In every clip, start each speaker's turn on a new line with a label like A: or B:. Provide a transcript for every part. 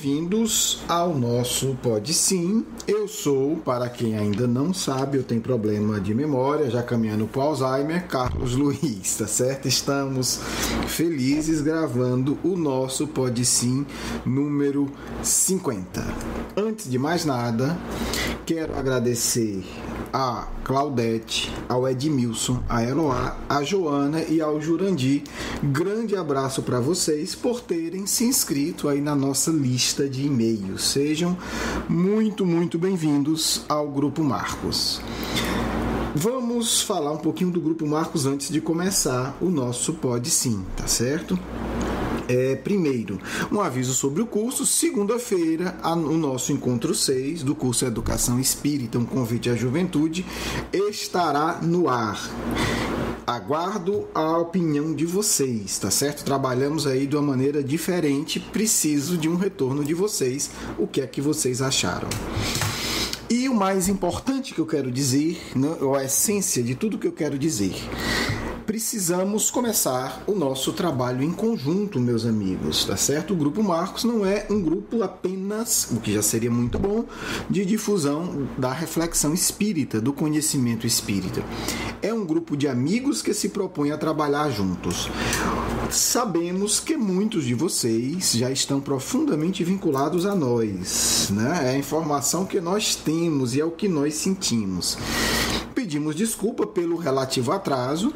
A: bem-vindos ao nosso Pode Sim. Eu sou, para quem ainda não sabe, eu tenho problema de memória, já caminhando para o Alzheimer, Carlos Luiz, tá certo? Estamos felizes gravando o nosso Pode Sim número 50. Antes de mais nada, quero agradecer a Claudete, ao Edmilson, a Eloá, a Joana e ao Jurandir. Grande abraço para vocês por terem se inscrito aí na nossa lista de e-mails. Sejam muito bem-vindos ao Grupo Marcos. Vamos falar um pouquinho do Grupo Marcos antes de começar o nosso Pode Sim, tá certo? Primeiro, um aviso sobre o curso. Segunda-feira, o nosso encontro 6 do curso Educação Espírita, um convite à juventude, estará no ar. Aguardo a opinião de vocês, tá certo? Trabalhamos aí de uma maneira diferente, preciso de um retorno de vocês. O que é que vocês acharam? E o mais importante que eu quero dizer, né, a essência de tudo que eu quero dizer: precisamos começar o nosso trabalho em conjunto, meus amigos, tá certo? O Grupo Marcos não é um grupo apenas, o que já seria muito bom, de difusão da reflexão espírita, do conhecimento espírita. É um grupo de amigos que se propõe a trabalhar juntos. Sabemos que muitos de vocês já estão profundamente vinculados a nós, né? É a informação que nós temos e é o que nós sentimos. Pedimos desculpa pelo relativo atraso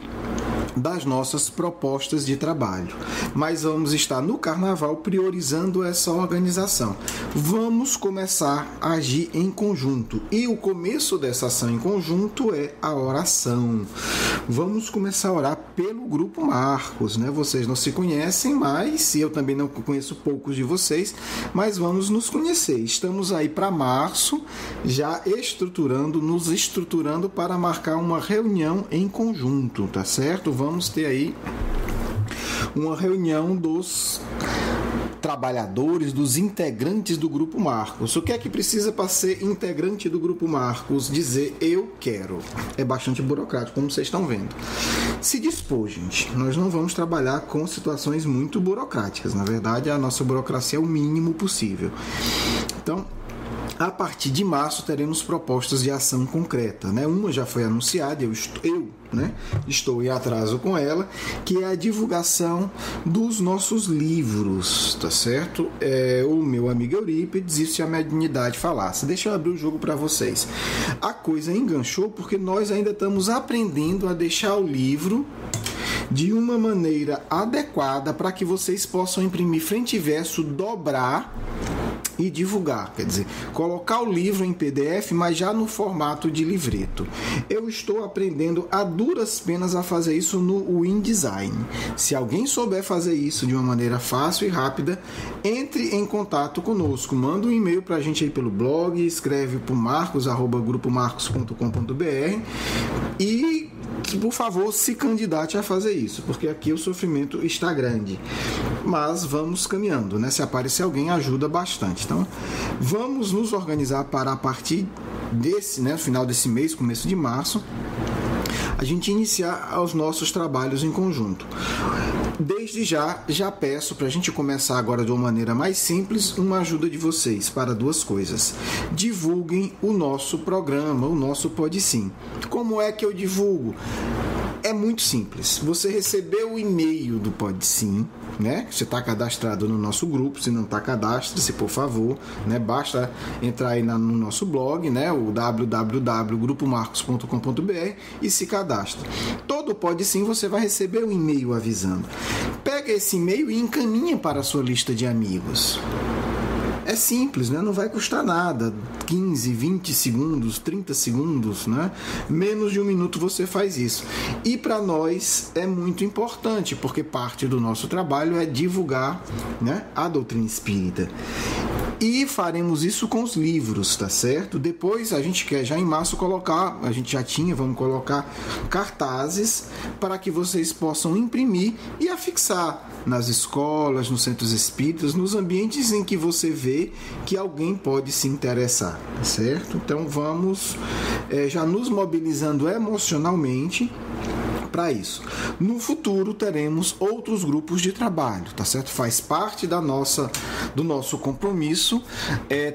A: das nossas propostas de trabalho, mas vamos estar no Carnaval priorizando essa organização. Vamos começar a agir em conjunto, e o começo dessa ação em conjunto é a oração. Vamos começar a orar pelo Grupo Marcos, né? Vocês não se conhecem, mas eu também não conheço poucos de vocês, mas vamos nos conhecer. Estamos aí para março, já nos estruturando para marcar uma reunião em conjunto, tá certo? Vamos ter aí uma reunião dos trabalhadores, dos integrantes do Grupo Marcos. O que é que precisa para ser integrante do Grupo Marcos? Dizer eu quero. É bastante burocrático, como vocês estão vendo. Se dispor, gente. Nós não vamos trabalhar com situações muito burocráticas. Na verdade, a nossa burocracia é o mínimo possível. Então, a partir de março teremos propostas de ação concreta, né? Uma já foi anunciada, eu estou em atraso com ela, que é a divulgação dos nossos livros, tá certo? O meu amigo Eurípides, e Se a Mediunidade Falasse. Deixa eu abrir o jogo para vocês. A coisa enganchou porque nós ainda estamos aprendendo a deixar o livro de uma maneira adequada para que vocês possam imprimir frente e verso, dobrar e divulgar, quer dizer, colocar o livro em PDF, mas já no formato de livreto. Eu estou aprendendo a duras penas a fazer isso no InDesign. Se alguém souber fazer isso de uma maneira fácil e rápida, entre em contato conosco, manda um e-mail para a gente aí pelo blog, escreve para o marcos@grupomarcos.com.br e, por favor, se candidate a fazer isso, porque aqui o sofrimento está grande. Mas vamos caminhando, né? Se aparecer alguém, ajuda bastante. Então, vamos nos organizar para, a partir desse, né, final desse mês, começo de março, a gente iniciar os nossos trabalhos em conjunto. Desde já peço para a gente começar agora de uma maneira mais simples, uma ajuda de vocês para duas coisas. Divulguem o nosso programa, o nosso Pode Sim. Como é que eu divulgo? É muito simples. Você recebeu o e-mail do Pode Sim, né? Você está cadastrado no nosso grupo. Se não está, cadastre-se, por favor, né? Basta entrar aí no nosso blog, né? O www.grupomarcos.com.br, e se cadastra. Todo Pode Sim você vai receber um e-mail avisando. Pega esse e-mail e encaminha para a sua lista de amigos. É simples, né? Não vai custar nada, 15, 20 segundos, 30 segundos, né? Menos de um minuto você faz isso. E para nós é muito importante, porque parte do nosso trabalho é divulgar, né, a doutrina espírita. E faremos isso com os livros, tá certo? Depois a gente quer já em março colocar, vamos colocar cartazes para que vocês possam imprimir e afixar nas escolas, nos centros espíritas, nos ambientes em que você vê que alguém pode se interessar, tá certo? Então vamos já nos mobilizando emocionalmente para isso. No futuro teremos outros grupos de trabalho, tá certo? Faz parte do nosso compromisso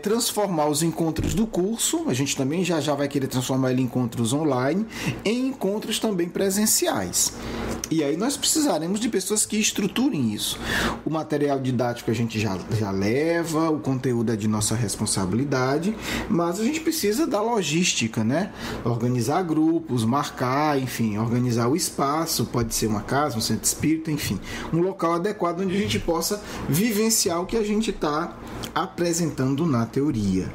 A: transformar os encontros do curso, a gente também já vai querer transformar ele em encontros online, em encontros também presenciais. E aí nós precisaremos de pessoas que estruturem isso. O material didático a gente já leva, o conteúdo é de nossa responsabilidade, mas a gente precisa da logística, né? Organizar grupos, marcar, enfim, organizar o espaço, pode ser uma casa, um centro espírita, enfim, um local adequado onde a gente possa vivenciar o que a gente está apresentando na teoria.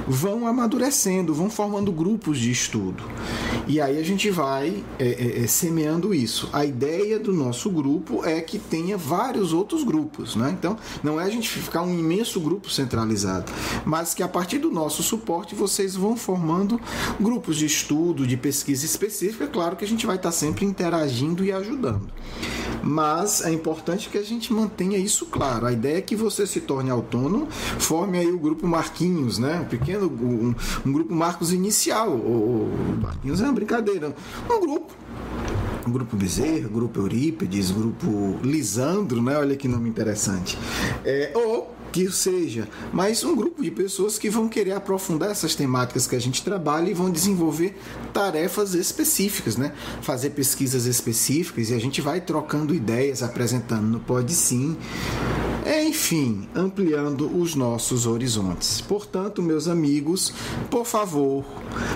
A: Vão amadurecendo, vão formando grupos de estudo. E aí a gente vai semeando isso. A ideia do nosso grupo é que tenha vários outros grupos, né? Então, não é a gente ficar um imenso grupo centralizado, mas que a partir do nosso suporte vocês vão formando grupos de estudo, de pesquisa específica. Claro que a gente vai estar sempre interagindo e ajudando. Mas é importante que a gente mantenha isso claro. A ideia é que você se torne autônomo, forme aí o grupo Marquinhos, né? Um grupo Marcos inicial. O Marquinhos é uma brincadeira. Um grupo Bezerra, grupo Eurípides, grupo Lisandro, né? Olha que nome interessante. Ou que seja, mas um grupo de pessoas que vão querer aprofundar essas temáticas que a gente trabalha e vão desenvolver tarefas específicas, né? Fazer pesquisas específicas, e a gente vai trocando ideias, apresentando no Pode Sim. Enfim, ampliando os nossos horizontes. Portanto, meus amigos, por favor,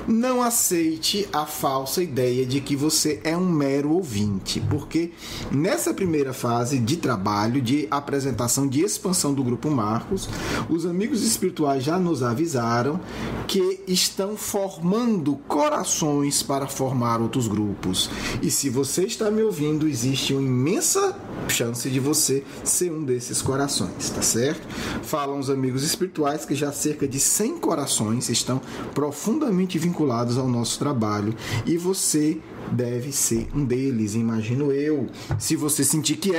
A: não aceite a falsa ideia de que você é um mero ouvinte, porque nessa primeira fase de trabalho, de apresentação, de expansão do Grupo Marcos, os amigos espirituais já nos avisaram que estão formando corações para formar outros grupos. E se você está me ouvindo, existe uma imensa chance de você ser um desses corações, tá certo? Falam os amigos espirituais que já cerca de 100 corações estão profundamente vinculados ao nosso trabalho, e você deve ser um deles, imagino eu. Se você sentir que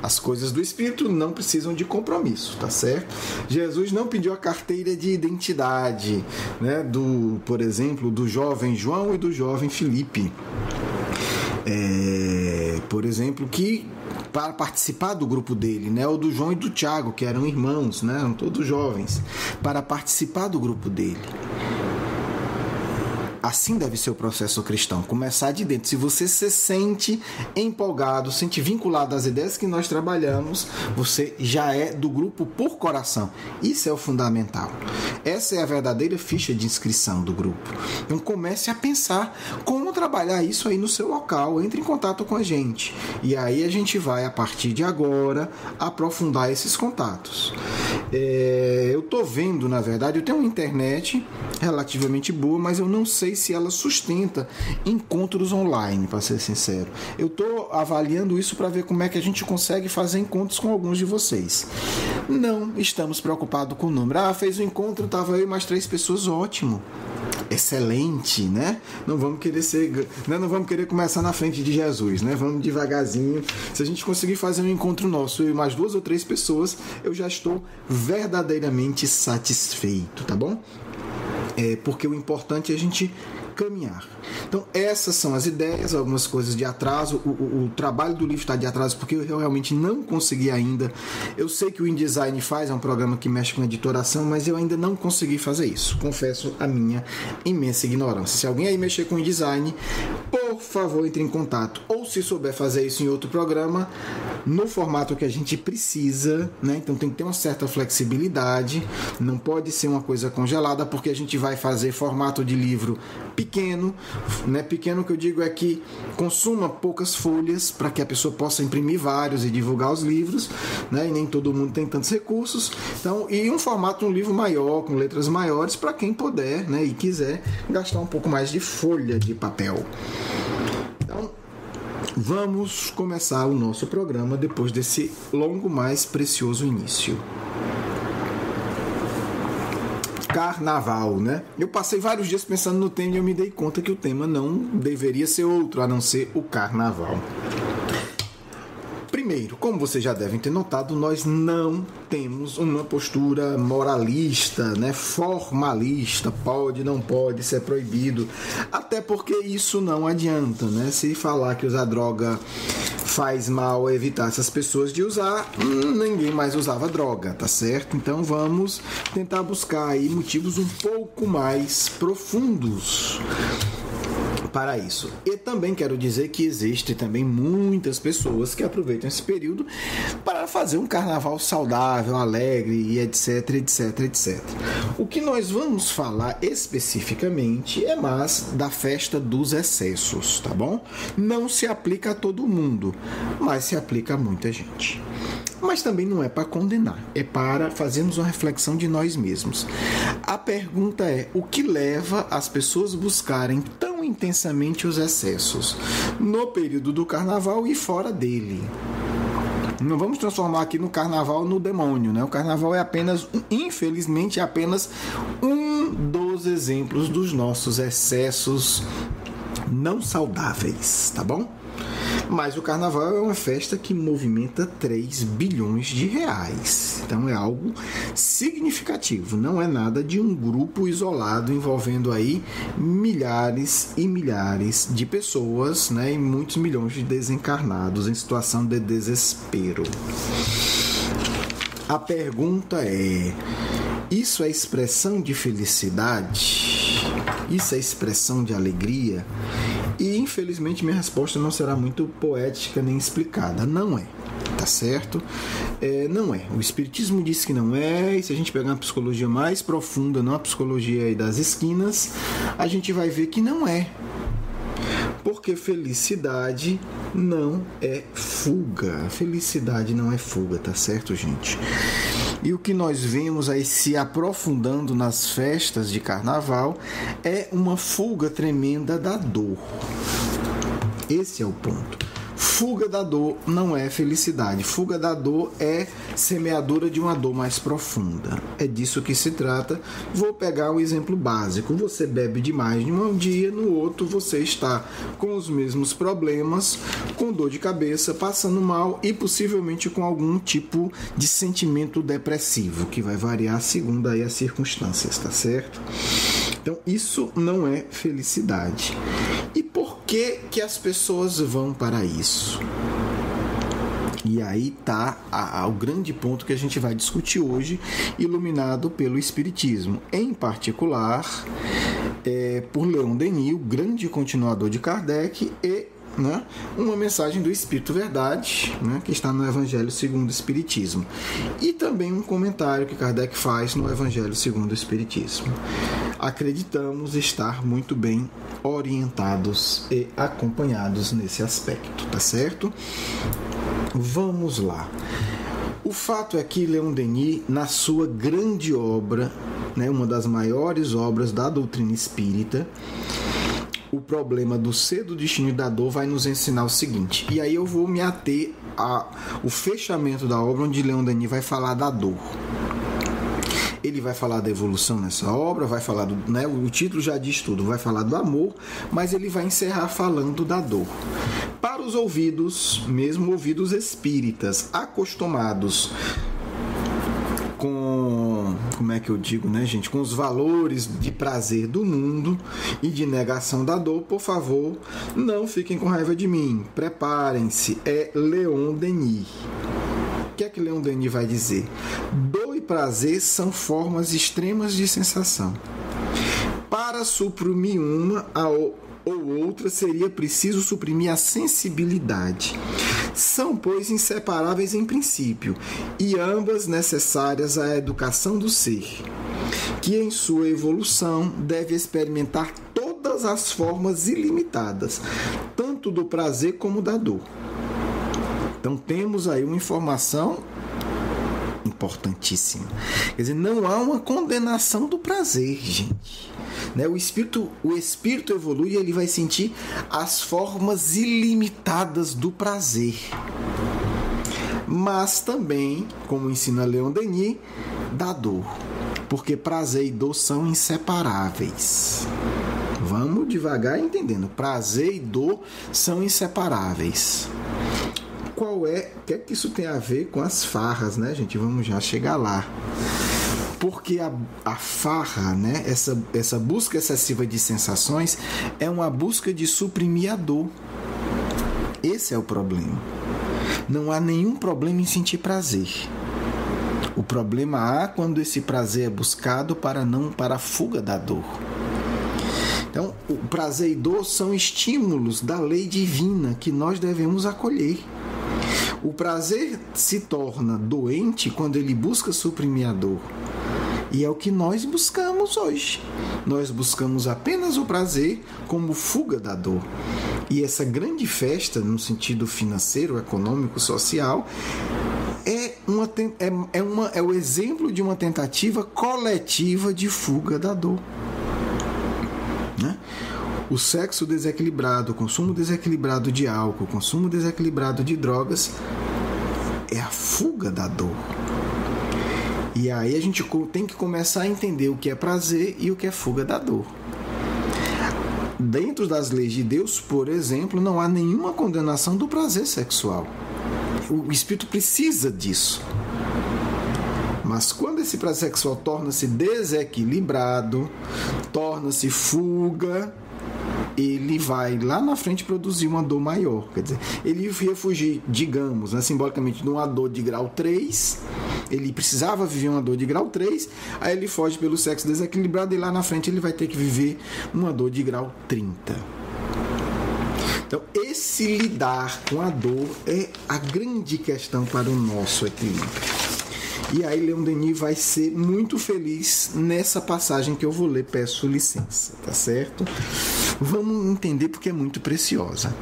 A: as coisas do Espírito não precisam de compromisso, tá certo? Jesus não pediu a carteira de identidade, né, por exemplo, do jovem João e do jovem Felipe. Por exemplo, que para participar do grupo dele, né, ou do João e do Tiago, que eram irmãos, né, eram todos jovens, para participar do grupo dele. Assim deve ser o processo cristão, começar de dentro. Se você se sente empolgado, sente vinculado às ideias que nós trabalhamos, você já é do grupo por coração. Isso é o fundamental. Essa é a verdadeira ficha de inscrição do grupo. Então comece a pensar como trabalhar isso aí no seu local. Entre em contato com a gente. E aí a gente vai, a partir de agora, aprofundar esses contatos. Eu estou vendo, na verdade, eu tenho uma internet relativamente boa, mas eu não sei se ela sustenta encontros online, para ser sincero. Eu estou avaliando isso para ver como é que a gente consegue fazer encontros com alguns de vocês. Não estamos preocupados com o número. Fez um encontro, estava eu e mais 3 pessoas, ótimo. Excelente, né? Não vamos querer começar na frente de Jesus, né? Vamos devagarzinho. Se a gente conseguir fazer um encontro nosso, eu e mais 2 ou 3 pessoas, eu já estou verdadeiramente satisfeito, tá bom? Porque o importante é a gente caminhar. Então essas são as ideias, algumas coisas de atraso. O trabalho do livro está de atraso porque eu realmente não consegui ainda. Eu sei que o InDesign faz, é um programa que mexe com editoração, mas eu ainda não consegui fazer isso. Confesso a minha imensa ignorância. Se alguém aí mexer com InDesign, por favor, entre em contato. Ou se souber fazer isso em outro programa, no formato que a gente precisa, né? Então tem que ter uma certa flexibilidade, não pode ser uma coisa congelada, porque a gente vai fazer formato de livro pequeno, né? Pequeno que eu digo é que consuma poucas folhas para que a pessoa possa imprimir vários e divulgar os livros, né? E nem todo mundo tem tantos recursos. Então, e um formato, um livro maior, com letras maiores, para quem puder, né? E quiser gastar um pouco mais de folha de papel. Então, vamos começar o nosso programa depois desse longo, mas precioso início. Carnaval, né? Eu passei vários dias pensando no tema e eu me dei conta que o tema não deveria ser outro, a não ser o carnaval. Primeiro, como vocês já devem ter notado, nós não temos uma postura moralista, né, formalista, pode, não pode, isso é proibido, até porque isso não adianta, né? Se falar que usar droga faz mal, evitar essas pessoas de usar, ninguém mais usava droga, tá certo? Então vamos tentar buscar aí motivos um pouco mais profundos para isso. E também quero dizer que existe também muitas pessoas que aproveitam esse período para fazer um carnaval saudável, alegre e etc, etc, etc. O que nós vamos falar especificamente é mais da festa dos excessos, tá bom? Não se aplica a todo mundo, mas se aplica a muita gente. Mas também não é para condenar, é para fazermos uma reflexão de nós mesmos. A pergunta é: o que leva as pessoas a buscarem tão intensamente os excessos no período do carnaval e fora dele? Não vamos transformar aqui no carnaval no demônio, né? O carnaval é apenas, infelizmente, apenas um dos exemplos dos nossos excessos não saudáveis, tá bom? Mas o carnaval é uma festa que movimenta 3 bilhões de reais. Então é algo significativo. Não é nada de um grupo isolado envolvendo aí milhares e milhares de pessoas, né, e muitos milhões de desencarnados em situação de desespero. A pergunta é: isso é expressão de felicidade? Isso é expressão de alegria? E infelizmente minha resposta não será muito poética nem explicada. Não é, tá certo? Não é. O Espiritismo diz que não é, e se a gente pegar uma psicologia mais profunda, não a psicologia aí das esquinas, a gente vai ver que não é. Porque felicidade não é fuga. Felicidade não é fuga, tá certo, gente? E o que nós vemos aí se aprofundando nas festas de carnaval é uma fuga tremenda da dor. Esse é o ponto. Fuga da dor não é felicidade. Fuga da dor é semeadura de uma dor mais profunda. É disso que se trata. Vou pegar um exemplo básico. Você bebe demais de um dia, no outro você está com os mesmos problemas, com dor de cabeça, passando mal e possivelmente com algum tipo de sentimento depressivo, que vai variar segundo aí as circunstâncias, tá certo? Então, isso não é felicidade. E por que as pessoas vão para isso? E aí está o grande ponto que a gente vai discutir hoje, iluminado pelo Espiritismo. Em particular, por Leon Denis, o grande continuador de Kardec, e uma mensagem do Espírito Verdade, que está no Evangelho segundo o Espiritismo, e também um comentário que Kardec faz no Evangelho segundo o Espiritismo. Acreditamos estar muito bem orientados e acompanhados nesse aspecto, tá certo? Vamos lá. O fato é que Leon Denis, na sua grande obra, uma das maiores obras da doutrina espírita, O Problema do Ser, do Destino e da Dor, vai nos ensinar o seguinte. E aí eu vou me ater ao fechamento da obra, onde Leon Denis vai falar da dor. Ele vai falar da evolução nessa obra, vai falar o título já diz tudo, vai falar do amor, mas ele vai encerrar falando da dor. Para os ouvidos, mesmo ouvidos espíritas, acostumados com, com os valores de prazer do mundo e de negação da dor, por favor, não fiquem com raiva de mim, preparem-se, é Leon Denis. O que é que Leon Denis vai dizer? Dor e prazer são formas extremas de sensação. Para suprimir uma ou outra, seria preciso suprimir a sensibilidade. São, pois, inseparáveis em princípio, e ambas necessárias à educação do ser, que em sua evolução deve experimentar todas as formas ilimitadas, tanto do prazer como da dor. Então temos aí uma informação importantíssima. Quer dizer, não há uma condenação do prazer, gente. O espírito evolui e ele vai sentir as formas ilimitadas do prazer. Mas também, como ensina Leon Denis, da dor. Porque prazer e dor são inseparáveis. Vamos devagar entendendo. Prazer e dor são inseparáveis. O que é que isso tem a ver com as farras, né, gente? Vamos já chegar lá. Porque a farra, né, essa busca excessiva de sensações é uma busca de suprimir a dor. Esse é o problema. Não há nenhum problema em sentir prazer. O problema há quando esse prazer é buscado para a fuga da dor. Então, o prazer e dor são estímulos da lei divina que nós devemos acolher. O prazer se torna doente quando ele busca suprimir a dor. E é o que nós buscamos hoje. Nós buscamos apenas o prazer como fuga da dor. E essa grande festa, no sentido financeiro, econômico, social, é o exemplo de uma tentativa coletiva de fuga da dor. Né? O sexo desequilibrado, o consumo desequilibrado de álcool, o consumo desequilibrado de drogas é a fuga da dor. E aí a gente tem que começar a entender o que é prazer e o que é fuga da dor. Dentro das leis de Deus, por exemplo, não há nenhuma condenação do prazer sexual. O espírito precisa disso. Mas quando esse prazer sexual torna-se desequilibrado, torna-se fuga, ele vai lá na frente produzir uma dor maior. Quer dizer, ele ia fugir, digamos, né, simbolicamente, de uma dor de grau 3, ele precisava viver uma dor de grau 3, aí ele foge pelo sexo desequilibrado e lá na frente ele vai ter que viver uma dor de grau 30. Então, esse lidar com a dor é a grande questão para o nosso equilíbrio. E aí Leon Denis vai ser muito feliz nessa passagem que eu vou ler, peço licença, tá certo? Vamos entender porque é muito preciosa.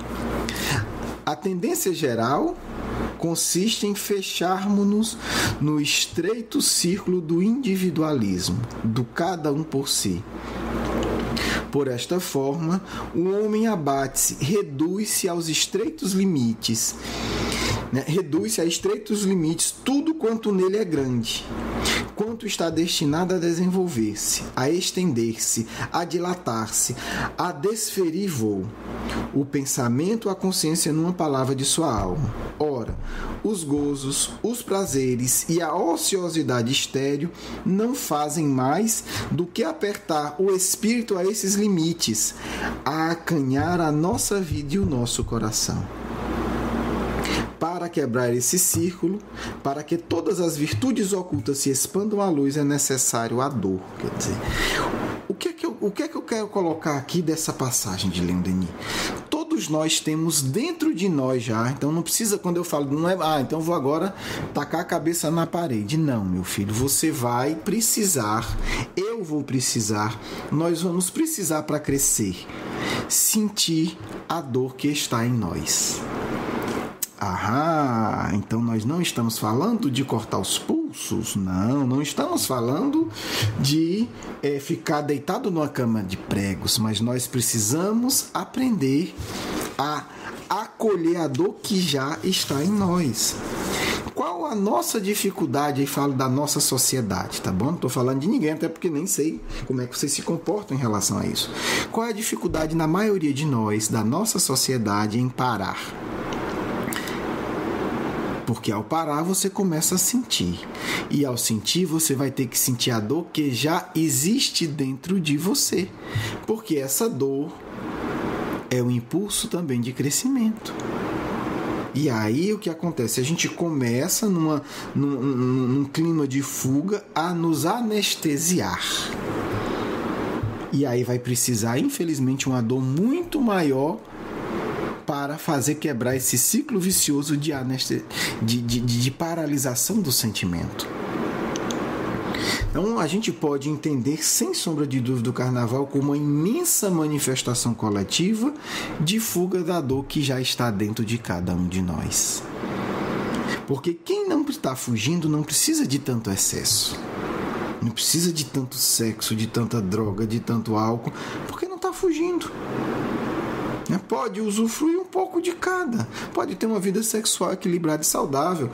A: A tendência geral consiste em fecharmos-nos no estreito círculo do individualismo, do cada um por si. Por esta forma, o homem abate-se, reduz-se aos estreitos limites, reduz-se a estreitos limites tudo quanto nele é grande, quanto está destinado a desenvolver-se, a estender-se, a dilatar-se, a desferir voo. O pensamento, a consciência numa palavra de sua alma. Ora, os gozos, os prazeres e a ociosidade estéril não fazem mais do que apertar o espírito a esses limites, a acanhar a nossa vida e o nosso coração. Para quebrar esse círculo, para que todas as virtudes ocultas se expandam à luz, é necessário a dor. Quer dizer, o que é que eu quero colocar aqui dessa passagem de Leon Denis? Todos nós temos dentro de nós já, então não precisa, quando eu falo, não é, então vou agora tacar a cabeça na parede. Não, meu filho, você vai precisar, eu vou precisar, nós vamos precisar para crescer, sentir a dor que está em nós. Então nós não estamos falando de cortar os pulsos, não estamos falando de ficar deitado numa cama de pregos, mas nós precisamos aprender a acolher a dor que já está em nós. Qual a nossa dificuldade? Aí falo da nossa sociedade, tá bom? Não estou falando de ninguém, até porque nem sei como é que vocês se comportam em relação a isso. Qual é a dificuldade na maioria de nós, da nossa sociedade, em parar? Porque ao parar você começa a sentir. E ao sentir você vai ter que sentir a dor que já existe dentro de você. Porque essa dor é um impulso também de crescimento. E aí o que acontece? A gente começa num clima de fuga a nos anestesiar. E aí vai precisar, infelizmente, uma dor muito maior para fazer quebrar esse ciclo vicioso de paralisação do sentimento. Então a gente pode entender, sem sombra de dúvida, o carnaval como uma imensa manifestação coletiva de fuga da dor que já está dentro de cada um de nós. Porque quem não está fugindo não precisa de tanto excesso, não precisa de tanto sexo, de tanta droga, de tanto álcool, porque não está fugindo. Pode usufruir um pouco de cada, pode ter uma vida sexual equilibrada e saudável,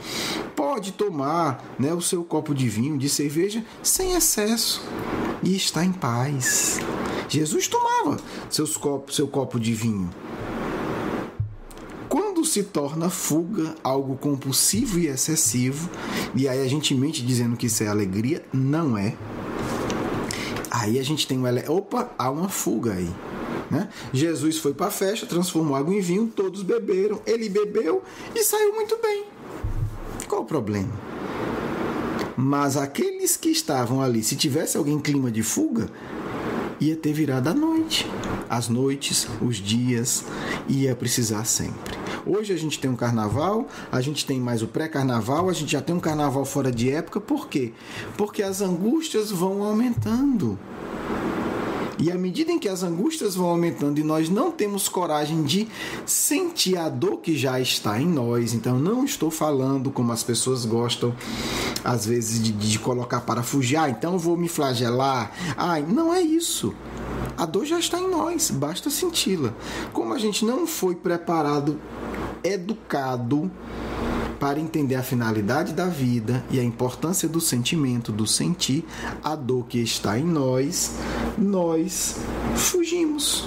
A: pode tomar o seu copo de vinho, de cerveja, sem excesso e estar em paz. Jesus tomava seu copo de vinho. Quando se torna fuga, algo compulsivo e excessivo, e aí a gente mente dizendo que isso é alegria, não é. Aí a gente tem opa, há uma fuga aí, né? Jesus foi para a festa, transformou água em vinho, todos beberam, ele bebeu e saiu muito bem. Qual o problema? Mas aqueles que estavam ali, se tivesse alguém em clima de fuga, ia ter virado a noite. As noites, os dias, ia precisar sempre. Hoje a gente tem um carnaval, a gente tem mais o pré-carnaval, a gente já tem um carnaval fora de época. Por quê? Porque as angústias vão aumentando. E à medida em que as angústias vão aumentando e nós não temos coragem de sentir a dor que já está em nós, então não estou falando como as pessoas gostam, às vezes, de colocar para fugir, então eu vou me flagelar. Não é isso. A dor já está em nós, basta senti-la. Como a gente não foi preparado, educado para entender a finalidade da vida e a importância do sentimento, do sentir, a dor que está em nós, nós fugimos.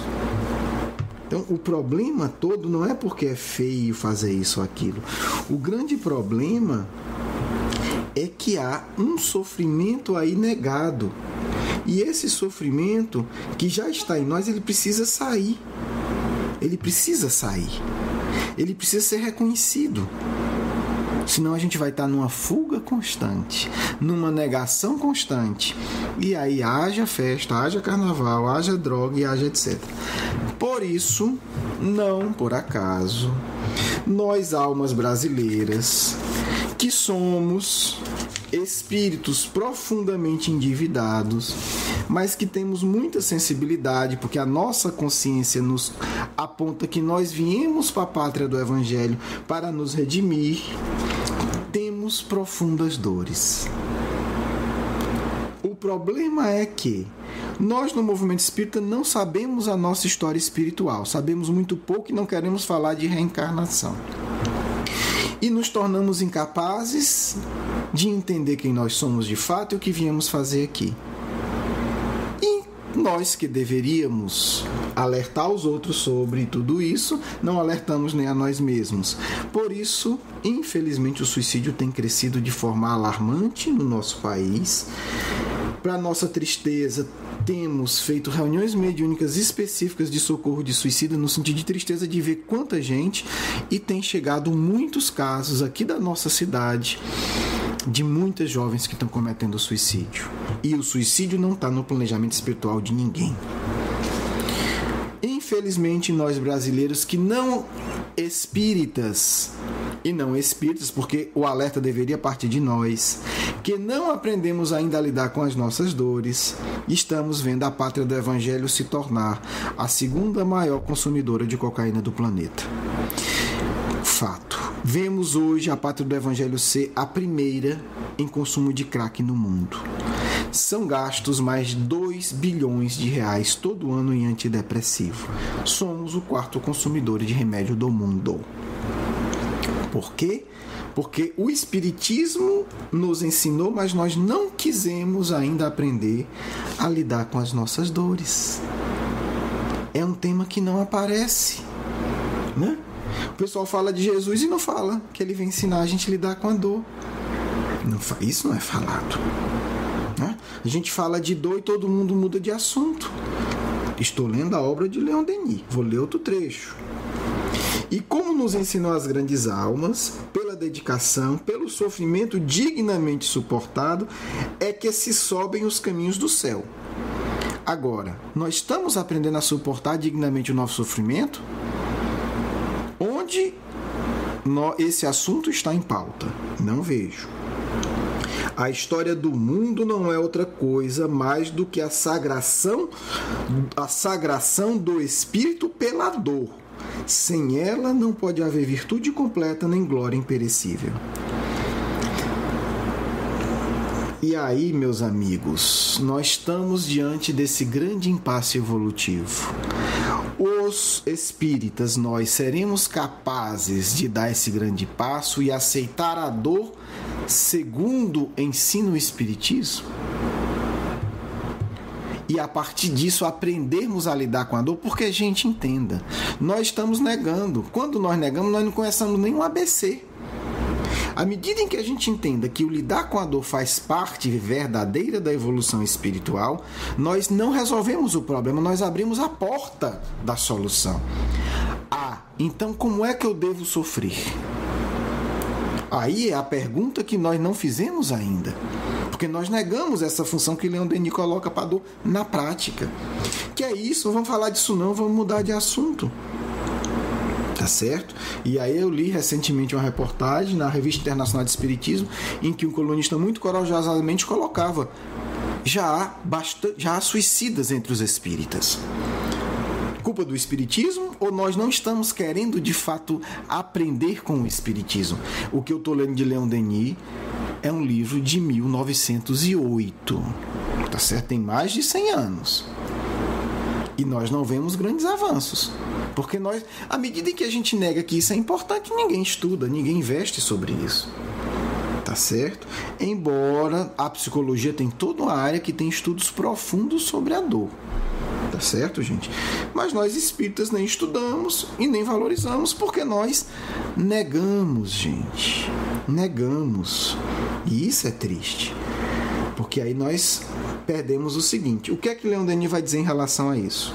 A: Então, o problema todo não é porque é feio fazer isso ou aquilo. O grande problema é que há um sofrimento aí negado. E esse sofrimento que já está em nós, ele precisa sair. Ele precisa sair. Ele precisa ser reconhecido. Senão a gente vai estar numa fuga constante, numa negação constante. E aí haja festa, haja carnaval, haja droga e haja etc. Por isso, não por acaso, nós almas brasileiras, que somos espíritos profundamente endividados, mas que temos muita sensibilidade, porque a nossa consciência nos aponta que nós viemos para a pátria do Evangelho para nos redimir, temos profundas dores. O problema é que nós no movimento espírita não sabemos a nossa história espiritual, sabemos muito pouco e não queremos falar de reencarnação. E nos tornamos incapazes de entender quem nós somos de fato e o que viemos fazer aqui. E nós que deveríamos alertar os outros sobre tudo isso, não alertamos nem a nós mesmos. Por isso, infelizmente, o suicídio tem crescido de forma alarmante no nosso país. Para nossa tristeza, temos feito reuniões mediúnicas específicas de socorro de suicida, no sentido de tristeza de ver quanta gente, e tem chegado muitos casos aqui da nossa cidade de muitas jovens que estão cometendo suicídio. E o suicídio não está no planejamento espiritual de ninguém. Infelizmente, nós brasileiros que não espíritas, e não espíritas, porque o alerta deveria partir de nós, que não aprendemos ainda a lidar com as nossas dores, estamos vendo a pátria do Evangelho se tornar a segunda maior consumidora de cocaína do planeta. Fato. Vemos hoje a pátria do Evangelho ser a primeira em consumo de crack no mundo. São gastos mais de 2 bilhões de reais todo ano em antidepressivo. Somos o quarto consumidor de remédio do mundo. Por quê? Porque o Espiritismo nos ensinou, mas nós não quisemos ainda aprender a lidar com as nossas dores. É um tema que não aparece, né? O pessoal fala de Jesus e não fala que ele vem ensinar a gente a lidar com a dor. Isso não é falado, né? A gente fala de dor e todo mundo muda de assunto. Estou lendo a obra de Leon Denis, vou ler outro trecho. E como nos ensinou as grandes almas, pela dedicação, pelo sofrimento dignamente suportado, é que se sobem os caminhos do céu. Agora, nós estamos aprendendo a suportar dignamente o nosso sofrimento? Onde esse assunto está em pauta? Não vejo. A história do mundo não é outra coisa mais do que a sagração do espírito pela dor. Sem ela não pode haver virtude completa nem glória imperecível. E aí, meus amigos, nós estamos diante desse grande impasse evolutivo. Os espíritas, nós seremos capazes de dar esse grande passo e aceitar a dor segundo ensina o Espiritismo? e a partir disso aprendermos a lidar com a dor, porque a gente entenda, nós estamos negando. Quando nós negamos, nós não conhecemos nenhum ABC. À medida em que a gente entenda que o lidar com a dor faz parte verdadeira da evolução espiritual, nós não resolvemos o problema, nós abrimos a porta da solução. Então como é que eu devo sofrer? Aí é a pergunta que nós não fizemos ainda, porque nós negamos essa função que Leon Denis coloca para a dor na prática. Que é isso, não vamos falar disso não, vamos mudar de assunto. Tá certo? E aí eu li recentemente uma reportagem na Revista Internacional de Espiritismo em que um colunista muito corajosamente colocava: já há suicidas entre os espíritas. Culpa do espiritismo ou nós não estamos querendo de fato aprender com o espiritismo? O que eu estou lendo de Leon Denis é um livro de 1908, tá certo? Tem mais de 100 anos e nós não vemos grandes avanços, porque nós, à medida em que a gente nega que isso é importante, ninguém estuda, ninguém investe sobre isso, tá certo? Embora a psicologia tem toda uma área que tem estudos profundos sobre a dor, tá certo, gente? Mas nós espíritas nem estudamos e nem valorizamos, porque nós negamos, gente. Negamos. E isso é triste. Porque aí nós perdemos o seguinte: o que é que Leon Denis vai dizer em relação a isso?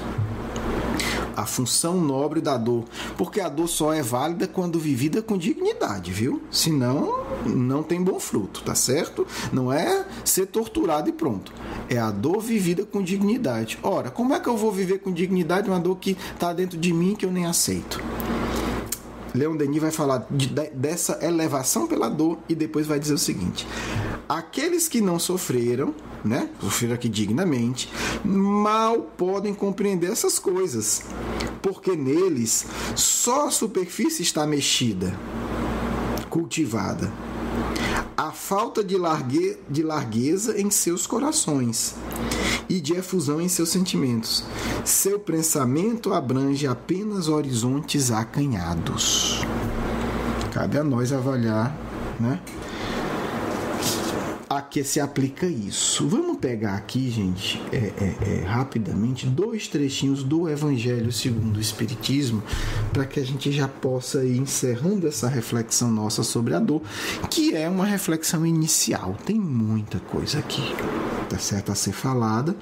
A: A função nobre da dor, porque a dor só é válida quando vivida com dignidade, viu? Senão, não tem bom fruto, tá certo? Não é ser torturado e pronto. É a dor vivida com dignidade. Ora, como é que eu vou viver com dignidade uma dor que está dentro de mim que eu nem aceito? Leon Denis vai falar dessa elevação pela dor e depois vai dizer o seguinte: aqueles que não sofreram, né, sofreram aqui dignamente, mal podem compreender essas coisas, porque neles só a superfície está mexida, cultivada. A falta de largueza em seus corações e de efusão em seus sentimentos. Seu pensamento abrange apenas horizontes acanhados. Cabe a nós avaliar, né, a que se aplica isso. Vamos pegar aqui, gente, rapidamente, 2 trechinhos do Evangelho segundo o Espiritismo, para que a gente já possa ir encerrando essa reflexão nossa sobre a dor, que é uma reflexão inicial. Tem muita coisa aqui, tá certo, a ser falada.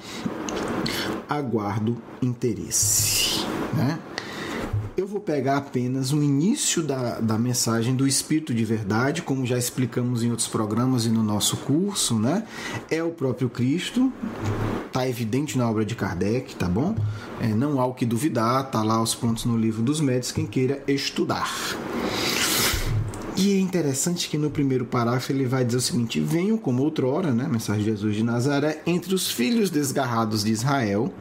A: Aguardo interesse, né? Eu vou pegar apenas o início da mensagem do Espírito de Verdade, como já explicamos em outros programas e no nosso curso, né? É o próprio Cristo, tá evidente na obra de Kardec, tá bom? Não há o que duvidar, tá lá os pontos no Livro dos Médiuns, quem queira estudar. E é interessante que no primeiro parágrafo ele vai dizer o seguinte: venham como outrora, né? Mensagem de Jesus de Nazaré, entre os filhos desgarrados de Israel,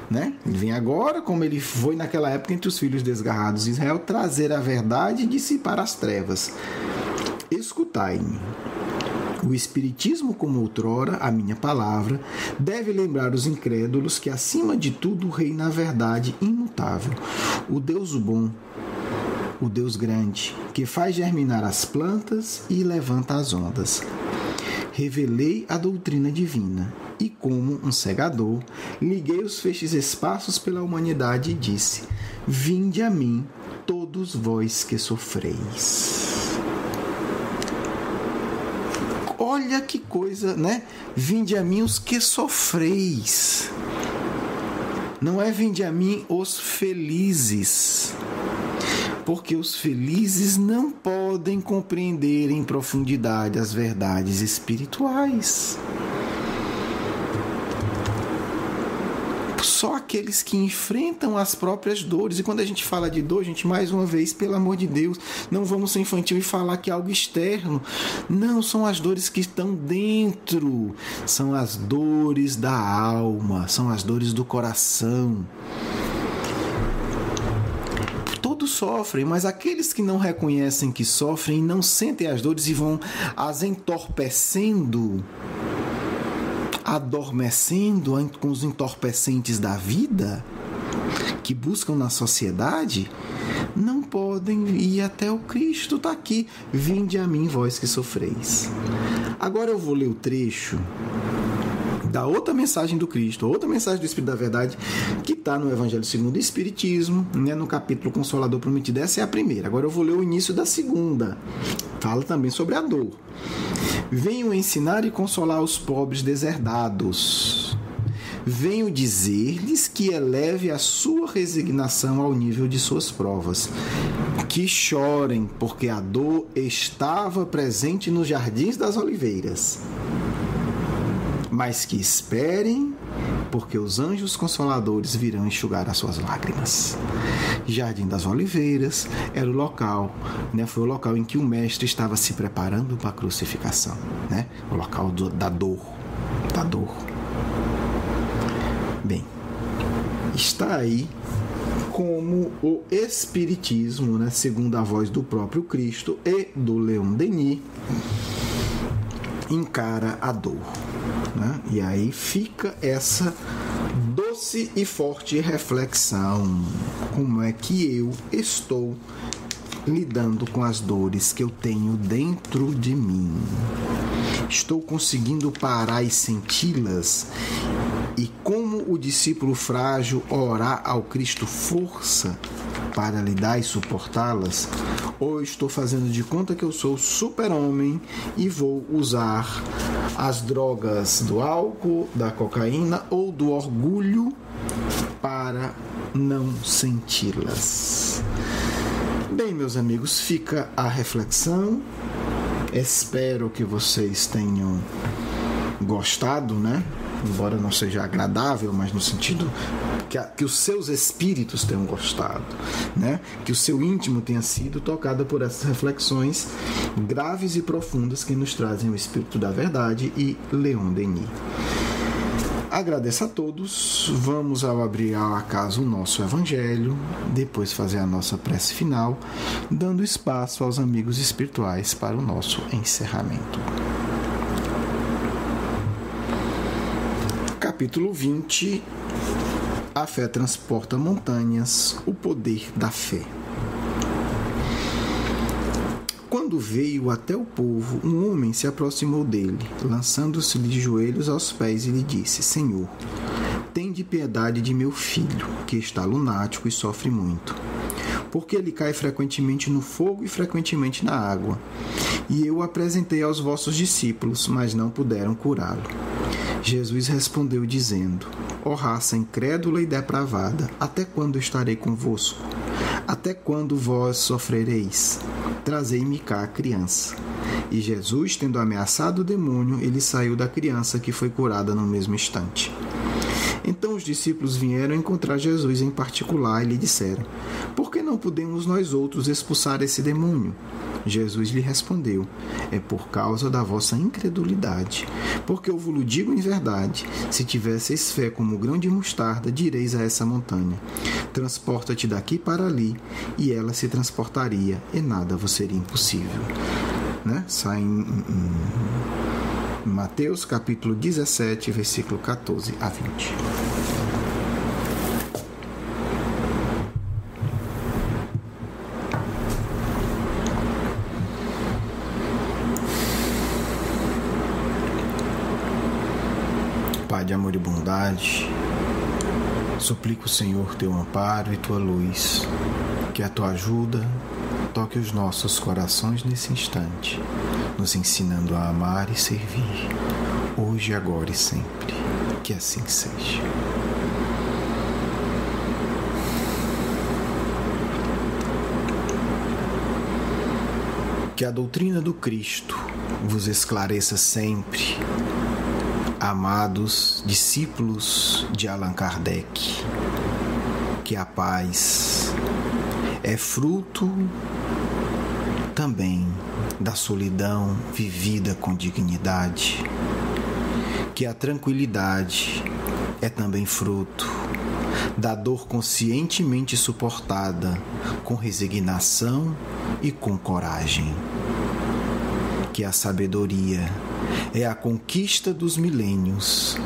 A: né? Ele vem agora, como ele foi naquela época entre os filhos desgarrados de Israel, trazer a verdade e dissipar as trevas. Escutai-me. O Espiritismo, como outrora, a minha palavra, deve lembrar os incrédulos que, acima de tudo, reina a verdade imutável, o Deus bom, o Deus grande, que faz germinar as plantas e levanta as ondas. Revelei a doutrina divina e, como um segador, liguei os feixes esparsos pela humanidade e disse: vinde a mim, todos vós que sofreis. Olha que coisa, né? Vinde a mim os que sofreis. Não é vinde a mim os felizes. Porque os felizes não podem compreender em profundidade as verdades espirituais. Só aqueles que enfrentam as próprias dores. E quando a gente fala de dor, gente, mais uma vez, pelo amor de Deus, não vamos ser infantil e falar que é algo externo. Não, são as dores que estão dentro. São as dores da alma, são as dores do coração. Todos sofrem, mas aqueles que não reconhecem que sofrem, não sentem as dores e vão as entorpecendo, adormecendo com os entorpecentes da vida que buscam na sociedade, não podem ir até o Cristo. Está aqui: vinde a mim, vós que sofreis. Agora eu vou ler o trecho da outra mensagem do Cristo, outra mensagem do Espírito da Verdade, que está no Evangelho segundo o Espiritismo, né, no capítulo Consolador Prometido. Essa é a primeira. Agora eu vou ler o início da segunda. Fala também sobre a dor. Venho ensinar e consolar os pobres deserdados. Venho dizer-lhes que eleve a sua resignação ao nível de suas provas. Que chorem, porque a dor estava presente nos jardins das oliveiras. Mas que esperem, porque os anjos consoladores virão enxugar as suas lágrimas. Jardim das Oliveiras era o local, né? Foi o local em que o mestre estava se preparando para a crucificação, né? O local da dor. Bem, está aí como o Espiritismo, né, segundo a voz do próprio Cristo e do Leon Denis, encara a dor, né? E aí fica essa doce e forte reflexão: como é que eu estou lidando com as dores que eu tenho dentro de mim? Estou conseguindo parar e senti-las? E como o discípulo frágil orar ao Cristo força para lidar e suportá-las? Ou estou fazendo de conta que eu sou super-homem e vou usar as drogas do álcool, da cocaína ou do orgulho para não senti-las? Bem, meus amigos, fica a reflexão. Espero que vocês tenham gostado, né? Embora não seja agradável, mas no sentido que os seus espíritos tenham gostado, né? Que o seu íntimo tenha sido tocado por essas reflexões graves e profundas que nos trazem o Espírito da Verdade e Leon Denis. Agradeço a todos. Vamos, ao abrir ao acaso o nosso Evangelho, depois fazer a nossa prece final, dando espaço aos amigos espirituais para o nosso encerramento. Capítulo 20. A fé transporta montanhas, o poder da fé. Quando veio até o povo, um homem se aproximou dele, lançando-se de joelhos aos pés, e lhe disse: Senhor, tende piedade de meu filho, que está lunático e sofre muito, porque ele cai frequentemente no fogo e frequentemente na água. E eu o apresentei aos vossos discípulos, mas não puderam curá-lo. Jesus respondeu dizendo: Ó raça incrédula e depravada, até quando estarei convosco? Até quando vós sofrereis? Trazei-me cá a criança. E Jesus, tendo ameaçado o demônio, ele saiu da criança, que foi curada no mesmo instante. Então os discípulos vieram encontrar Jesus em particular e lhe disseram: Por que não podemos nós outros expulsar esse demônio? Jesus lhe respondeu: É por causa da vossa incredulidade. Porque eu vos digo em verdade, se tivesseis fé como o grão de mostarda, direis a essa montanha: transporta-te daqui para ali, e ela se transportaria, e nada vos seria impossível. Né? Sai em Mateus capítulo 17, versículo 14 a 20. Pai de amor e bondade, suplico, Senhor, teu amparo e tua luz, que a tua ajuda toque os nossos corações nesse instante, nos ensinando a amar e servir, hoje, agora e sempre. Que assim seja. Que a doutrina do Cristo vos esclareça sempre, amados discípulos de Allan Kardec. Que a paz é fruto também da solidão vivida com dignidade. Que a tranquilidade é também fruto da dor conscientemente suportada com resignação e com coragem. Que a sabedoria é a conquista dos milênios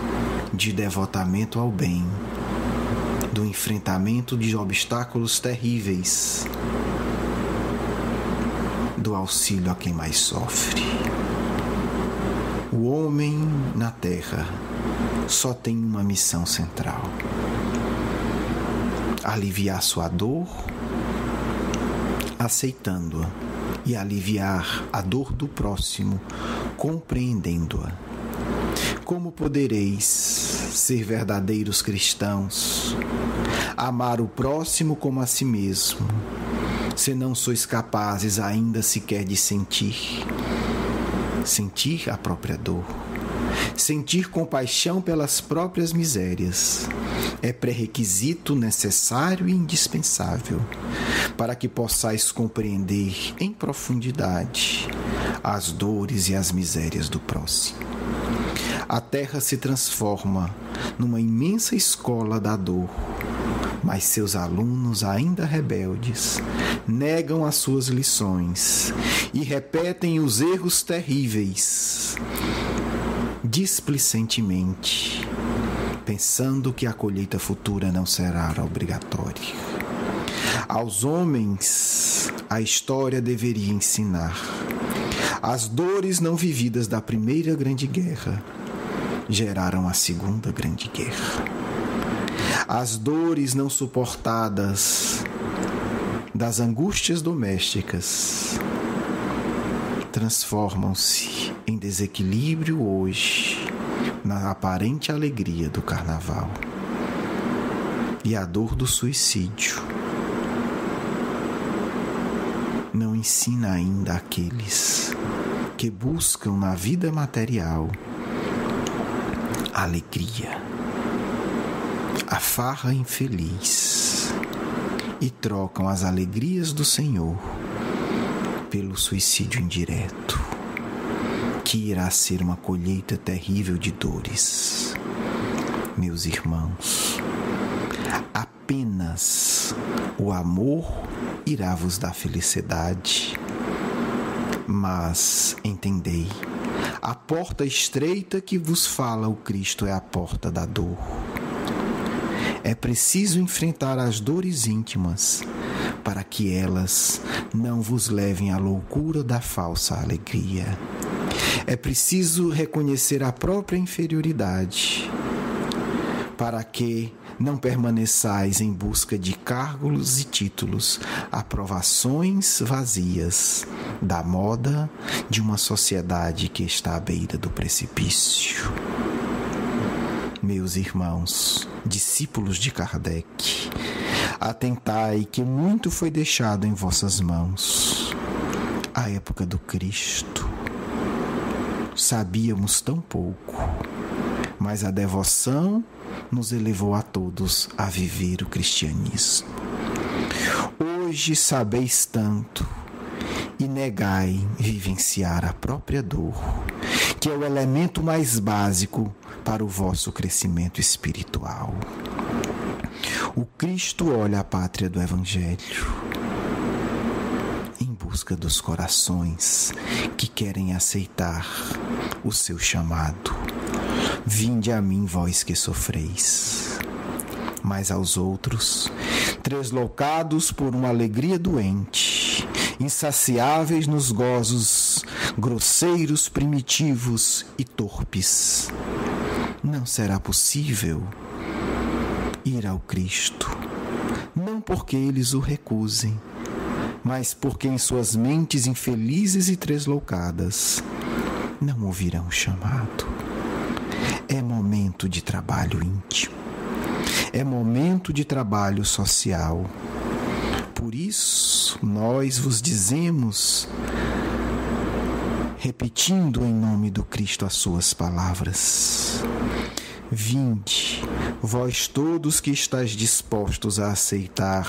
A: de devotamento ao bem, do enfrentamento de obstáculos terríveis, do auxílio a quem mais sofre. O O homem na Terra só tem uma missão central: aliviar sua dor, aceitando-a, e aliviar a dor do próximo, compreendendo-a. Como podereis ser verdadeiros cristãos, amar o próximo como a si mesmo, se não sois capazes ainda sequer de sentir a própria dor? Sentir compaixão pelas próprias misérias é pré-requisito necessário e indispensável para que possais compreender em profundidade as dores e as misérias do próximo. A Terra se transforma numa imensa escola da dor, mas seus alunos, ainda rebeldes, negam as suas lições e repetem os erros terríveis displicentemente, pensando que a colheita futura não será obrigatória. Aos homens, a história deveria ensinar: as dores não vividas da primeira grande guerra geraram a segunda grande guerra. As dores não suportadas das angústias domésticas transformam-se em desequilíbrio hoje na aparente alegria do carnaval. E a dor do suicídio não ensina ainda aqueles que buscam na vida material a alegria, a farra infeliz, e trocam as alegrias do Senhor pelo suicídio indireto, que irá ser uma colheita terrível de dores. Meus irmãos, apenas o amor irá vos dar felicidade, mas entendei, a porta estreita que vos fala o Cristo é a porta da dor. É preciso enfrentar as dores íntimas para que elas não vos levem à loucura da falsa alegria. É preciso reconhecer a própria inferioridade para que não permaneçais em busca de cargos e títulos, aprovações vazias da moda de uma sociedade que está à beira do precipício. Meus irmãos, discípulos de Kardec, atentai que muito foi deixado em vossas mãos. A época do Cristo, sabíamos tão pouco, mas a devoção nos elevou a todos a viver o cristianismo. Hoje sabeis tanto e negai vivenciar a própria dor, que é o elemento mais básico para o vosso crescimento espiritual. O Cristo olha a pátria do Evangelho em busca dos corações que querem aceitar o seu chamado. Vinde a mim, vós que sofreis. Mas aos outros, tresloucados por uma alegria doente, insaciáveis nos gozos grosseiros, primitivos e torpes, não será possível ir ao Cristo, não porque eles o recusem, mas porque em suas mentes infelizes e tresloucadas não ouvirão o chamado. É momento de trabalho íntimo, é momento de trabalho social. Por isso, nós vos dizemos, repetindo em nome do Cristo as suas palavras: vinde, vós todos que estáis dispostos a aceitar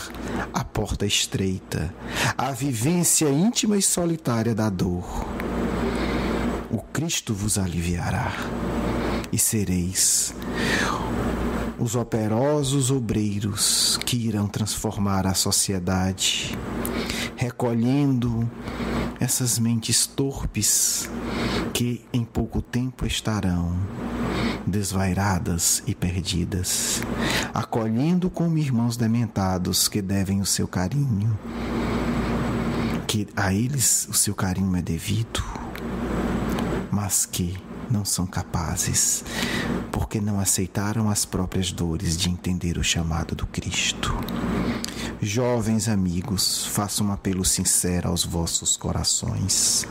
A: a porta estreita, a vivência íntima e solitária da dor. O Cristo vos aliviará e sereis os operosos obreiros que irão transformar a sociedade, recolhendo essas mentes torpes que em pouco tempo estarão desvairadas e perdidas, acolhendo como irmãos dementados que devem o seu carinho, que a eles o seu carinho é devido, mas que não são capazes, porque não aceitaram as próprias dores de entender o chamado do Cristo. Jovens amigos, faço um apelo sincero aos vossos corações.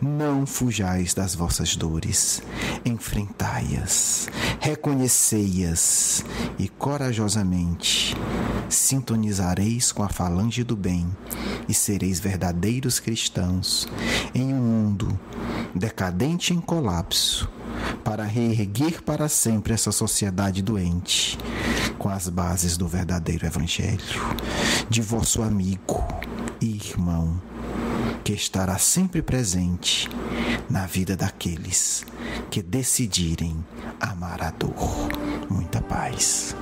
A: Não fujais das vossas dores, enfrentai-as, reconhecei-as e corajosamente sintonizareis com a falange do bem e sereis verdadeiros cristãos em um mundo decadente em colapso, para reerguer para sempre essa sociedade doente com as bases do verdadeiro Evangelho, de vosso amigo e irmão, que estará sempre presente na vida daqueles que decidirem amar a dor. Muita paz.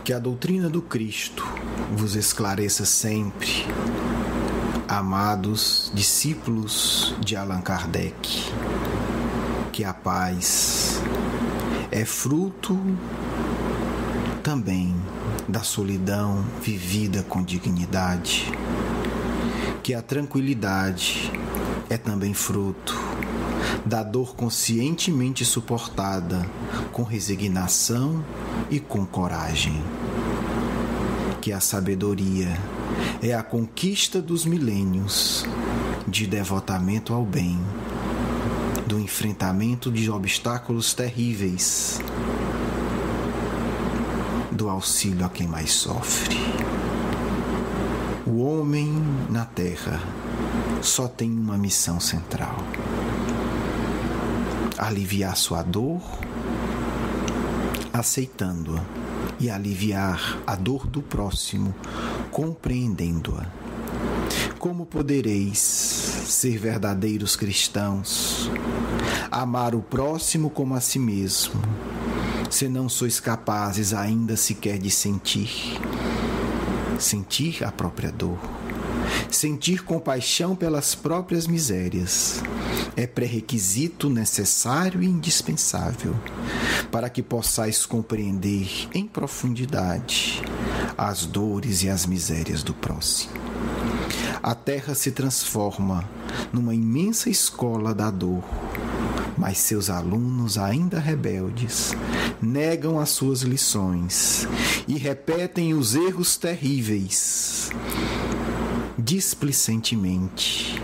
A: Que a doutrina do Cristo vos esclareça sempre, amados discípulos de Allan Kardec, que a paz é fruto também da solidão vivida com dignidade, que a tranquilidade é também fruto da dor conscientemente suportada com resignação e com coragem, que a sabedoria é a conquista dos milênios de devotamento ao bem, do enfrentamento de obstáculos terríveis, do auxílio a quem mais sofre. O homem na terra só tem uma missão central: aliviar sua dor, aceitando-a, e aliviar a dor do próximo, compreendendo-a. Como podereis ser verdadeiros cristãos, amar o próximo como a si mesmo, se não sois capazes ainda sequer de sentir a própria dor? Sentir compaixão pelas próprias misérias é pré-requisito necessário e indispensável para que possais compreender em profundidade as dores e as misérias do próximo. A terra se transforma numa imensa escola da dor, mas seus alunos, ainda rebeldes, negam as suas lições e repetem os erros terríveis displicentemente,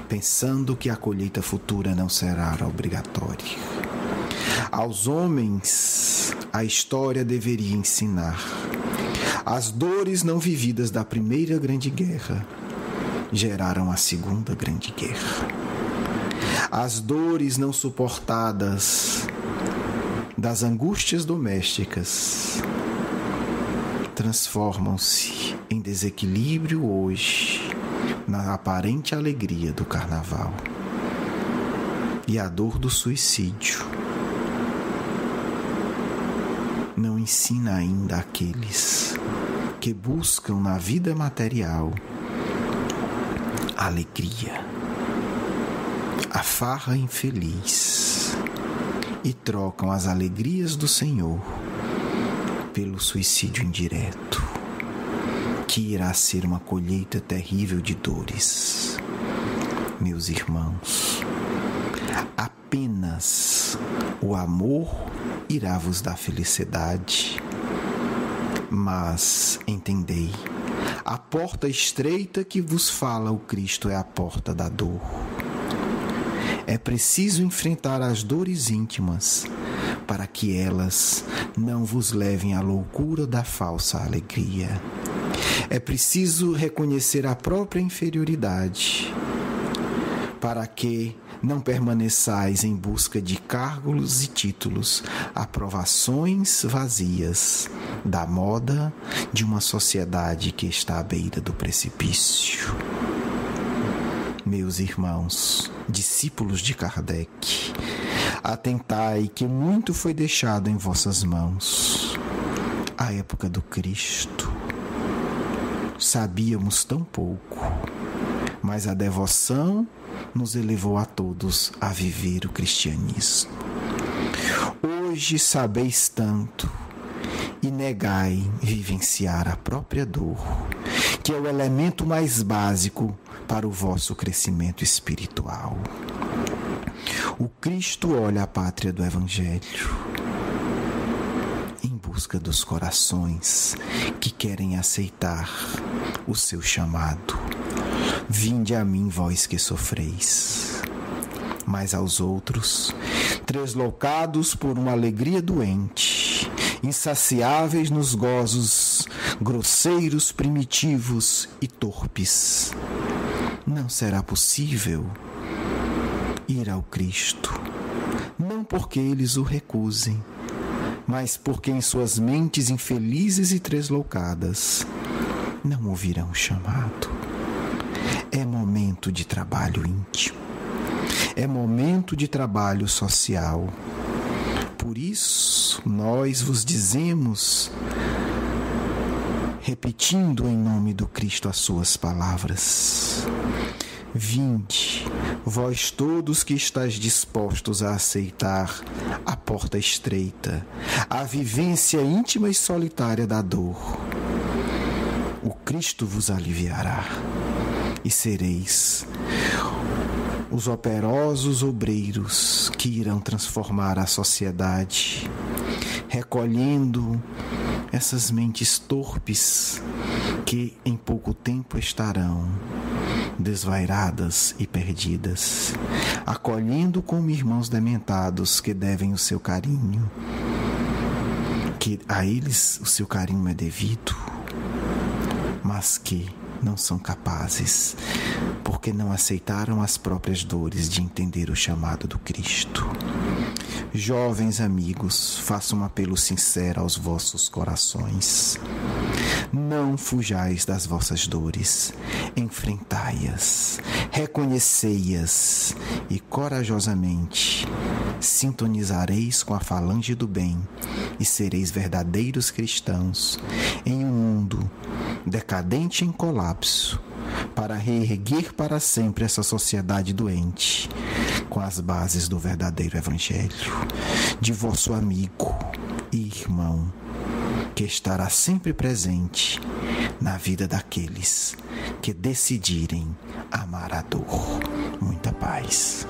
A: pensando que a colheita futura não será obrigatória. Aos homens, a história deveria ensinar: as dores não vividas da primeira grande guerra geraram a segunda grande guerra. As dores não suportadas das angústias domésticas transformam-se em desequilíbrio hoje na aparente alegria do carnaval. E a dor do suicídio não ensina ainda aqueles que buscam na vida material a alegria, a farra infeliz, e trocam as alegrias do Senhor pelo suicídio indireto, que irá ser uma colheita terrível de dores. Meus irmãos, apenas o amor irá vos dar felicidade, mas entendei, a porta estreita que vos fala o Cristo é a porta da dor. É preciso enfrentar as dores íntimas para que elas não vos levem à loucura da falsa alegria. É preciso reconhecer a própria inferioridade para que não permaneçais em busca de cargos e títulos, aprovações vazias da moda de uma sociedade que está à beira do precipício. Meus irmãos, discípulos de Kardec, atentai que muito foi deixado em vossas mãos. À época do Cristo, sabíamos tão pouco, mas a devoção nos elevou a todos a viver o cristianismo. Hoje sabeis tanto e negai vivenciar a própria dor, que é o elemento mais básico para o vosso crescimento espiritual. O Cristo olha a pátria do Evangelho em busca dos corações que querem aceitar o seu chamado. Vinde a mim, vós que sofreis. Mas aos outros, tresloucados por uma alegria doente, insaciáveis nos gozos grosseiros, primitivos e torpes, não será possível ir ao Cristo, não porque eles o recusem, mas porque em suas mentes infelizes e tresloucadas não ouvirão o chamado. É momento de trabalho íntimo, é momento de trabalho social. Por isso, nós vos dizemos, repetindo em nome do Cristo as suas palavras: vinde, vós todos que estáis dispostos a aceitar a porta estreita, a vivência íntima e solitária da dor. O Cristo vos aliviará e sereis os operosos obreiros que irão transformar a sociedade, recolhendo essas mentes torpes que em pouco tempo estarão desvairadas e perdidas, acolhendo como irmãos dementados que devem o seu carinho, que a eles o seu carinho é devido, mas que não são capazes, porque não aceitaram as próprias dores de entender o chamado do Cristo. Jovens amigos, faço um apelo sincero aos vossos corações. Não fujais das vossas dores, enfrentai-as, reconhecei-as e corajosamente sintonizareis com a falange do bem e sereis verdadeiros cristãos em um mundo decadente em colapso, para reerguer para sempre essa sociedade doente com as bases do verdadeiro Evangelho, de vosso amigo e irmão, que estará sempre presente na vida daqueles que decidirem amar a dor. Muita paz.